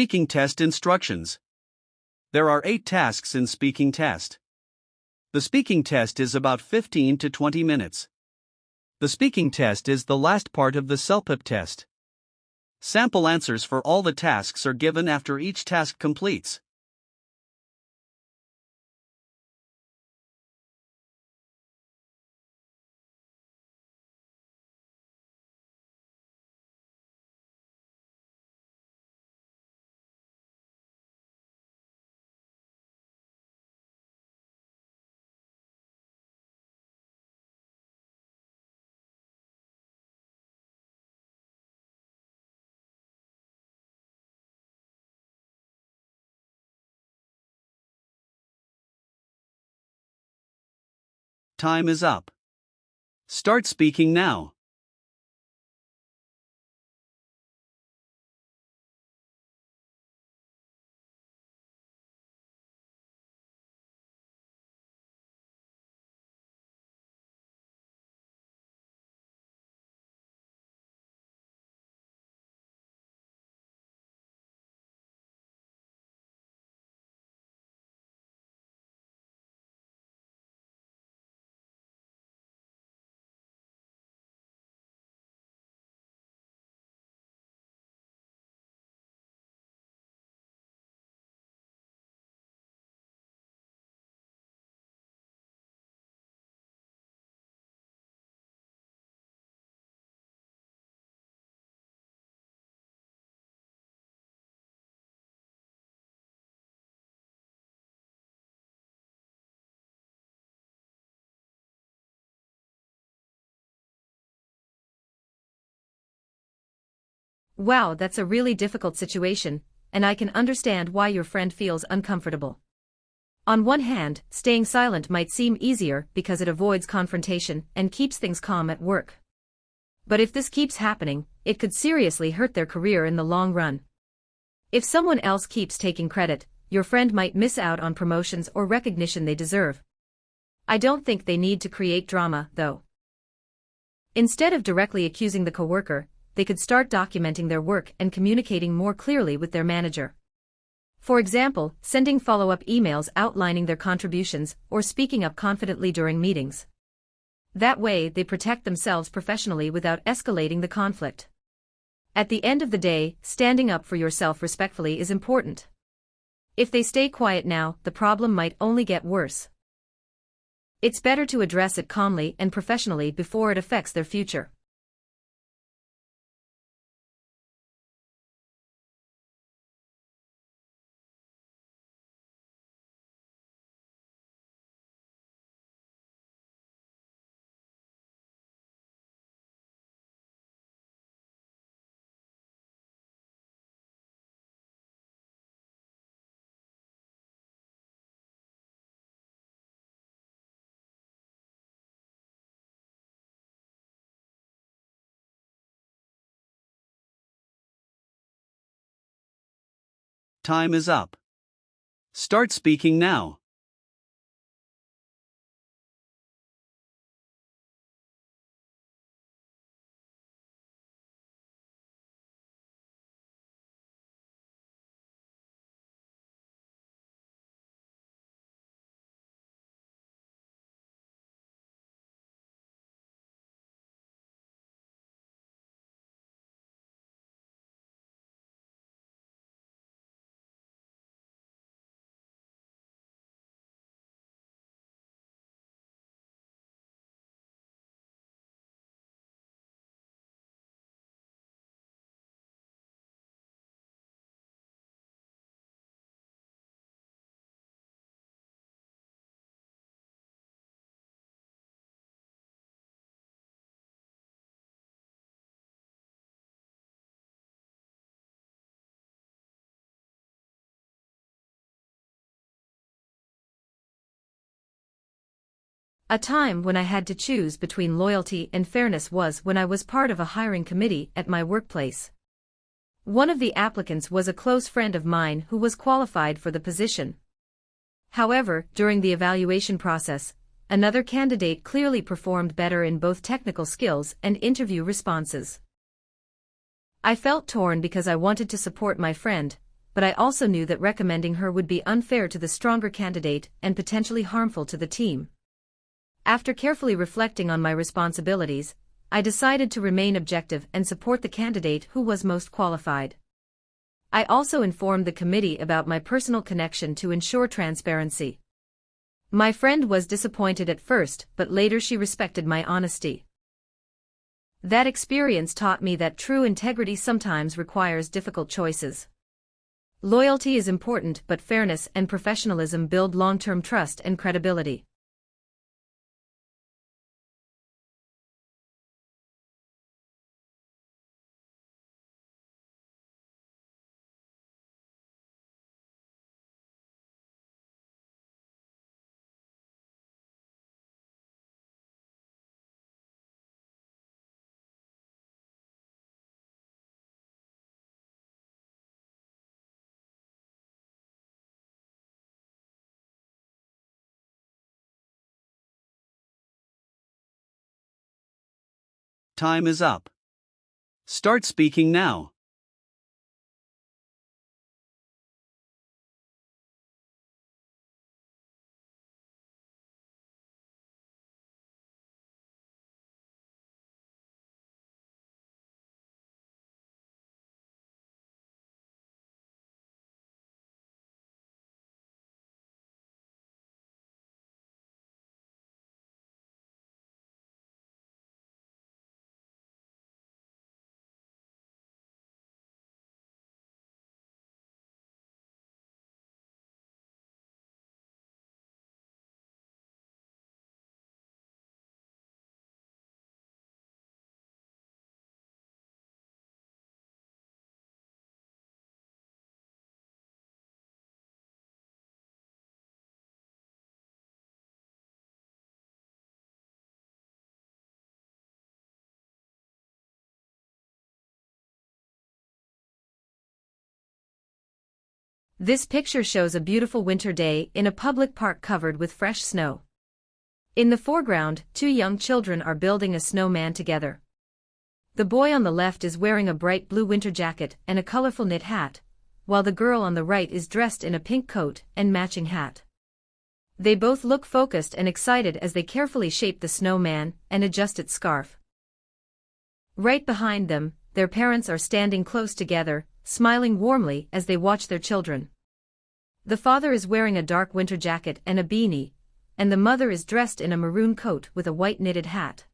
Speaking test instructions. There are 8 tasks in speaking test. The speaking test is about 15 to 20 minutes. The speaking test is the last part of the CELPIP test. Sample answers for all the tasks are given after each task completes. Time is up. Start speaking now. Wow, that's a really difficult situation, and I can understand why your friend feels uncomfortable. On one hand, staying silent might seem easier because it avoids confrontation and keeps things calm at work. But if this keeps happening, it could seriously hurt their career in the long run. If someone else keeps taking credit, your friend might miss out on promotions or recognition they deserve. I don't think they need to create drama, though. Instead of directly accusing the coworker, they could start documenting their work and communicating more clearly with their manager. For example, sending follow-up emails outlining their contributions or speaking up confidently during meetings. That way, they protect themselves professionally without escalating the conflict. At the end of the day, standing up for yourself respectfully is important. If they stay quiet now, the problem might only get worse. It's better to address it calmly and professionally before it affects their future. Time is up. Start speaking now. A time when I had to choose between loyalty and fairness was when I was part of a hiring committee at my workplace. One of the applicants was a close friend of mine who was qualified for the position. However, during the evaluation process, another candidate clearly performed better in both technical skills and interview responses. I felt torn because I wanted to support my friend, but I also knew that recommending her would be unfair to the stronger candidate and potentially harmful to the team. After carefully reflecting on my responsibilities, I decided to remain objective and support the candidate who was most qualified. I also informed the committee about my personal connection to ensure transparency. My friend was disappointed at first, but later she respected my honesty. That experience taught me that true integrity sometimes requires difficult choices. Loyalty is important, but fairness and professionalism build long-term trust and credibility. Time is up. Start speaking now. This picture shows a beautiful winter day in a public park covered with fresh snow. In the foreground, two young children are building a snowman together. The boy on the left is wearing a bright blue winter jacket and a colorful knit hat, while the girl on the right is dressed in a pink coat and matching hat. They both look focused and excited as they carefully shape the snowman and adjust its scarf. Right behind them, their parents are standing close together, smiling warmly as they watch their children. The father is wearing a dark winter jacket and a beanie, and the mother is dressed in a maroon coat with a white knitted hat.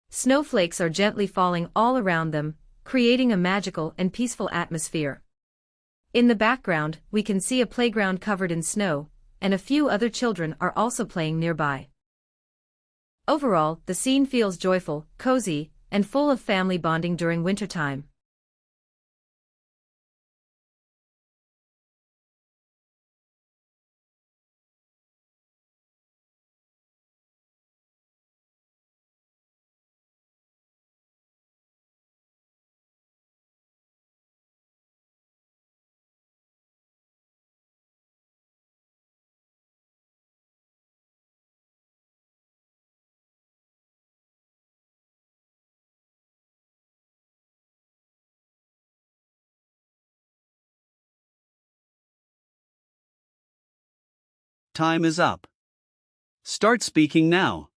Snowflakes are gently falling all around them, creating a magical and peaceful atmosphere. In the background, we can see a playground covered in snow, and a few other children are also playing nearby. Overall, the scene feels joyful, cozy, and full of family bonding during wintertime. Time is up. Start speaking now.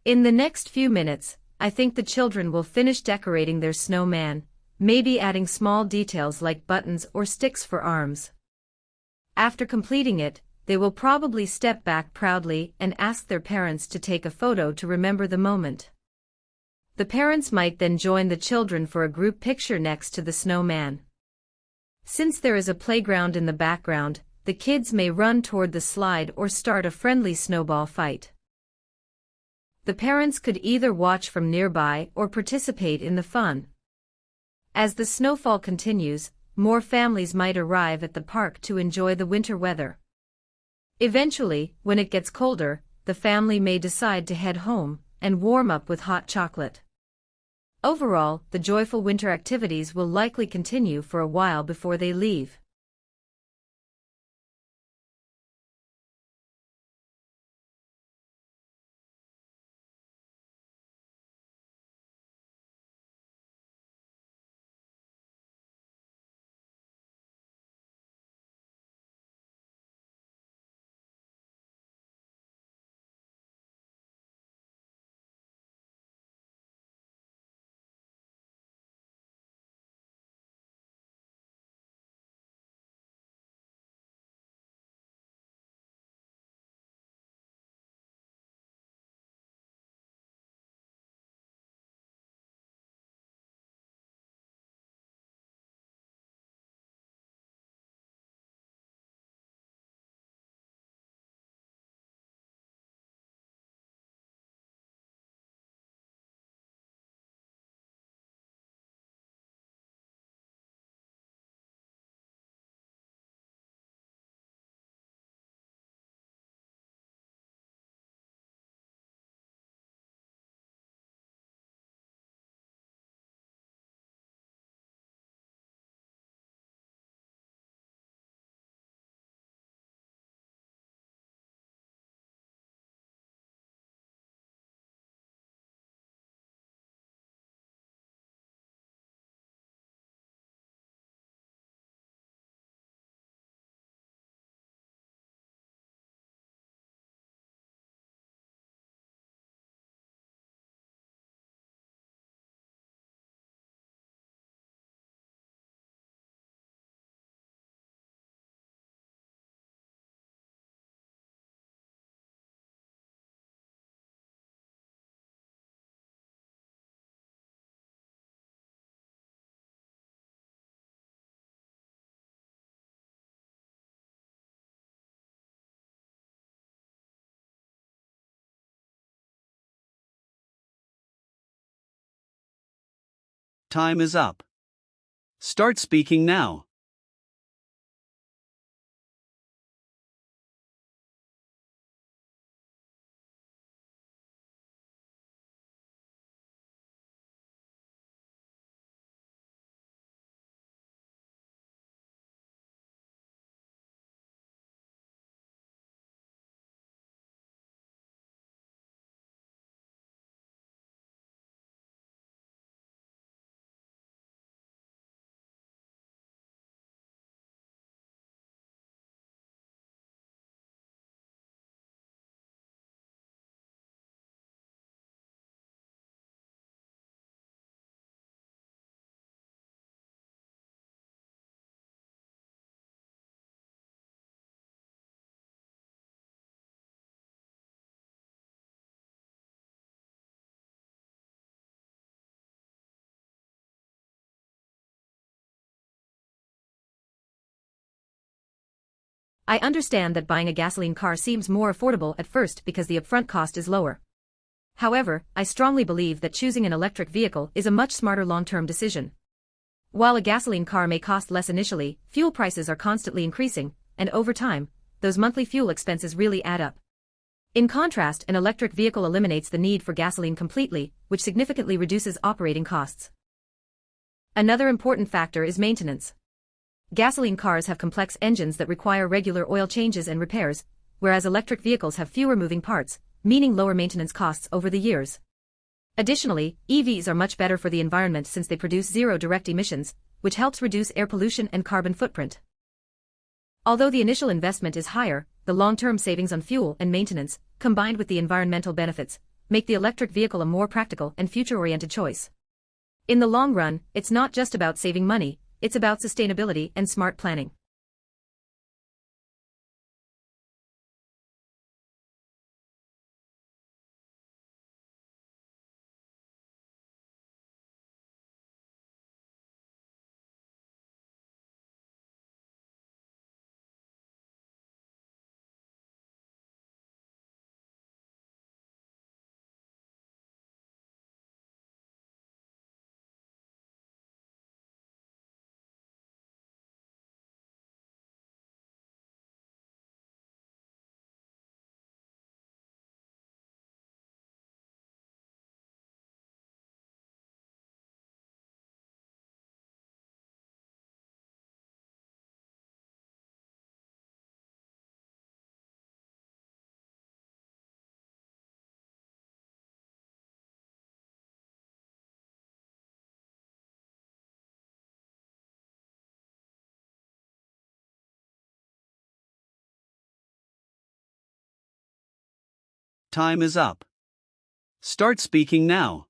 In the next few minutes, I think the children will finish decorating their snowman, maybe adding small details like buttons or sticks for arms. After completing it, they will probably step back proudly and ask their parents to take a photo to remember the moment. The parents might then join the children for a group picture next to the snowman. Since there is a playground in the background, the kids may run toward the slide or start a friendly snowball fight. The parents could either watch from nearby or participate in the fun. As the snowfall continues, more families might arrive at the park to enjoy the winter weather. Eventually, when it gets colder, the family may decide to head home and warm up with hot chocolate. Overall, the joyful winter activities will likely continue for a while before they leave. Time is up. Start speaking now. I understand that buying a gasoline car seems more affordable at first because the upfront cost is lower. However, I strongly believe that choosing an electric vehicle is a much smarter long-term decision. While a gasoline car may cost less initially, fuel prices are constantly increasing, and over time, those monthly fuel expenses really add up. In contrast, an electric vehicle eliminates the need for gasoline completely, which significantly reduces operating costs. Another important factor is maintenance. Gasoline cars have complex engines that require regular oil changes and repairs, whereas electric vehicles have fewer moving parts, meaning lower maintenance costs over the years. Additionally, EVs are much better for the environment since they produce zero direct emissions, which helps reduce air pollution and carbon footprint. Although the initial investment is higher, the long-term savings on fuel and maintenance, combined with the environmental benefits, make the electric vehicle a more practical and future-oriented choice. In the long run, it's not just about saving money, it's about sustainability and smart planning. Time is up. Start speaking now.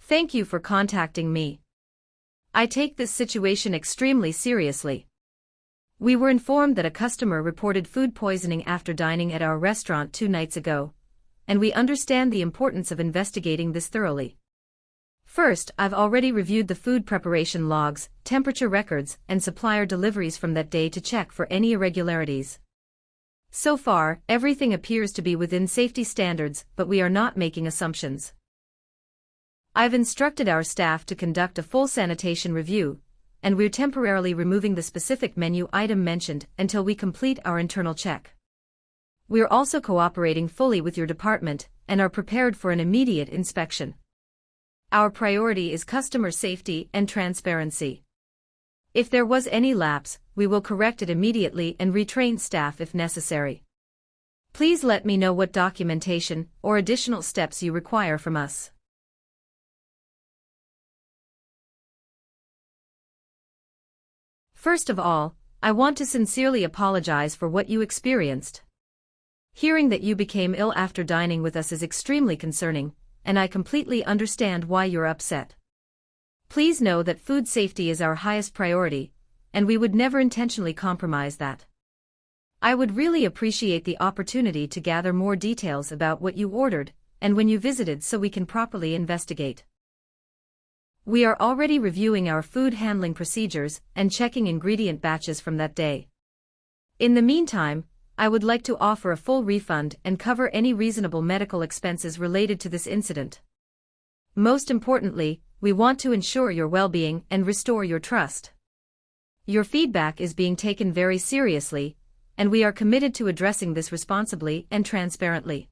Thank you for contacting me. I take this situation extremely seriously. We were informed that a customer reported food poisoning after dining at our restaurant 2 nights ago, and we understand the importance of investigating this thoroughly. First, I've already reviewed the food preparation logs, temperature records, and supplier deliveries from that day to check for any irregularities. So far, everything appears to be within safety standards, but we are not making assumptions. I've instructed our staff to conduct a full sanitation review, and we're temporarily removing the specific menu item mentioned until we complete our internal check. We're also cooperating fully with your department and are prepared for an immediate inspection. Our priority is customer safety and transparency. If there was any lapse, we will correct it immediately and retrain staff if necessary. Please let me know what documentation or additional steps you require from us. First of all, I want to sincerely apologize for what you experienced. Hearing that you became ill after dining with us is extremely concerning, and I completely understand why you're upset. Please know that food safety is our highest priority, and we would never intentionally compromise that. I would really appreciate the opportunity to gather more details about what you ordered and when you visited so we can properly investigate. We are already reviewing our food handling procedures and checking ingredient batches from that day. In the meantime, I would like to offer a full refund and cover any reasonable medical expenses related to this incident. Most importantly, we want to ensure your well-being and restore your trust. Your feedback is being taken very seriously, and we are committed to addressing this responsibly and transparently.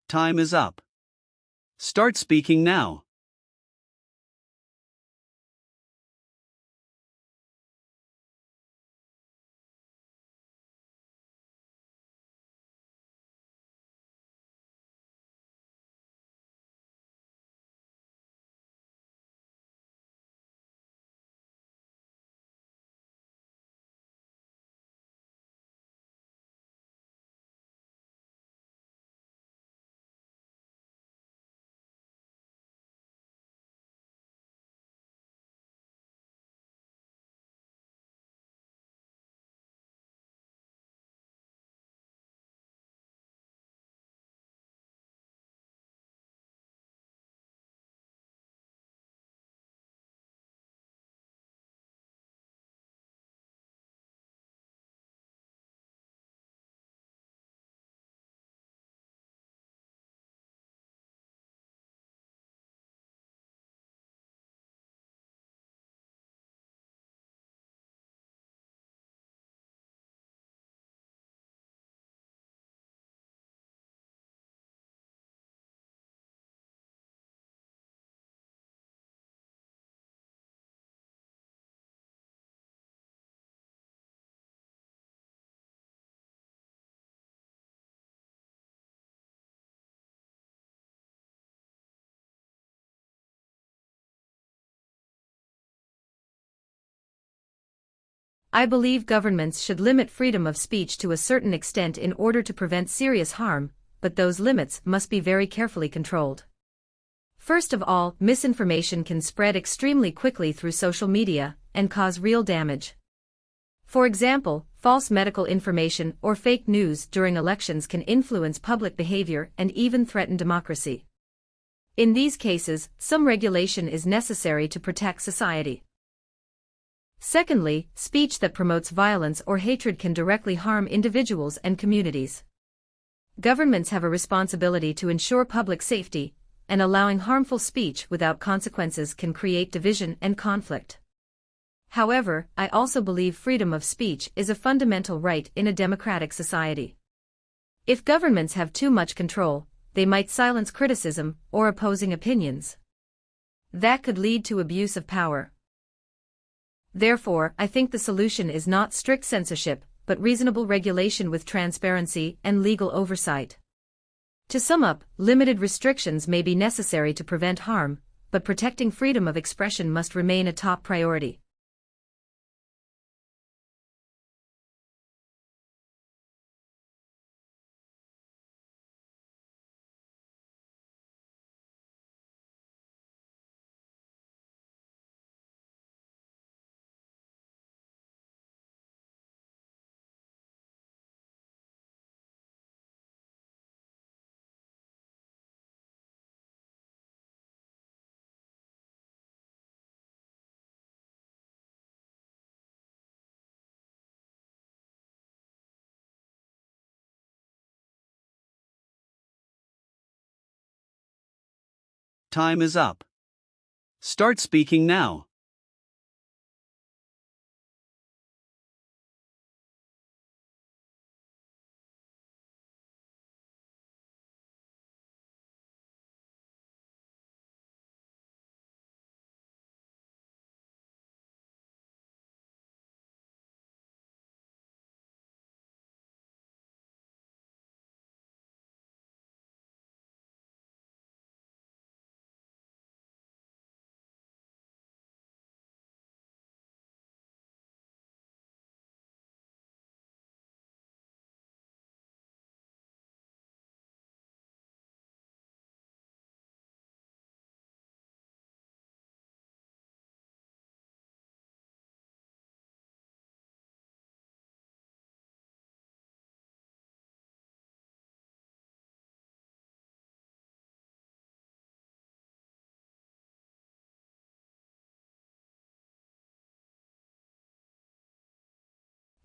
Time is up. Start speaking now. I believe governments should limit freedom of speech to a certain extent in order to prevent serious harm, but those limits must be very carefully controlled. First of all, misinformation can spread extremely quickly through social media and cause real damage. For example, false medical information or fake news during elections can influence public behavior and even threaten democracy. In these cases, some regulation is necessary to protect society. Secondly, speech that promotes violence or hatred can directly harm individuals and communities. Governments have a responsibility to ensure public safety, and allowing harmful speech without consequences can create division and conflict. However, I also believe freedom of speech is a fundamental right in a democratic society. If governments have too much control, they might silence criticism or opposing opinions. That could lead to abuse of power. Therefore, I think the solution is not strict censorship, but reasonable regulation with transparency and legal oversight. To sum up, limited restrictions may be necessary to prevent harm, but protecting freedom of expression must remain a top priority. Time is up. Start speaking now.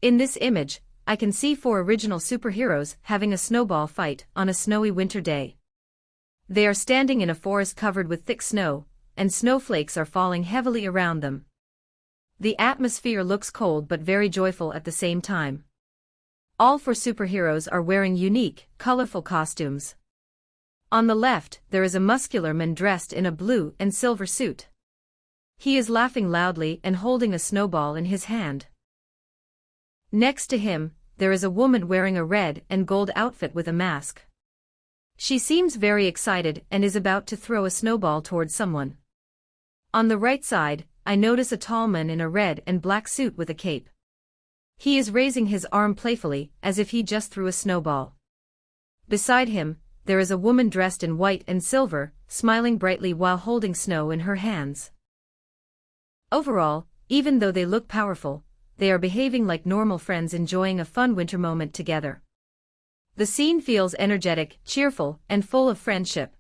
In this image, I can see 4 original superheroes having a snowball fight on a snowy winter day. They are standing in a forest covered with thick snow, and snowflakes are falling heavily around them. The atmosphere looks cold but very joyful at the same time. All 4 superheroes are wearing unique, colorful costumes. On the left, there is a muscular man dressed in a blue and silver suit. He is laughing loudly and holding a snowball in his hand. Next to him, there is a woman wearing a red and gold outfit with a mask. She seems very excited and is about to throw a snowball towards someone. On the right side, I notice a tall man in a red and black suit with a cape. He is raising his arm playfully, as if he just threw a snowball. Beside him, there is a woman dressed in white and silver, smiling brightly while holding snow in her hands. Overall, even though they look powerful, they are behaving like normal friends enjoying a fun winter moment together. The scene feels energetic, cheerful, and full of friendship.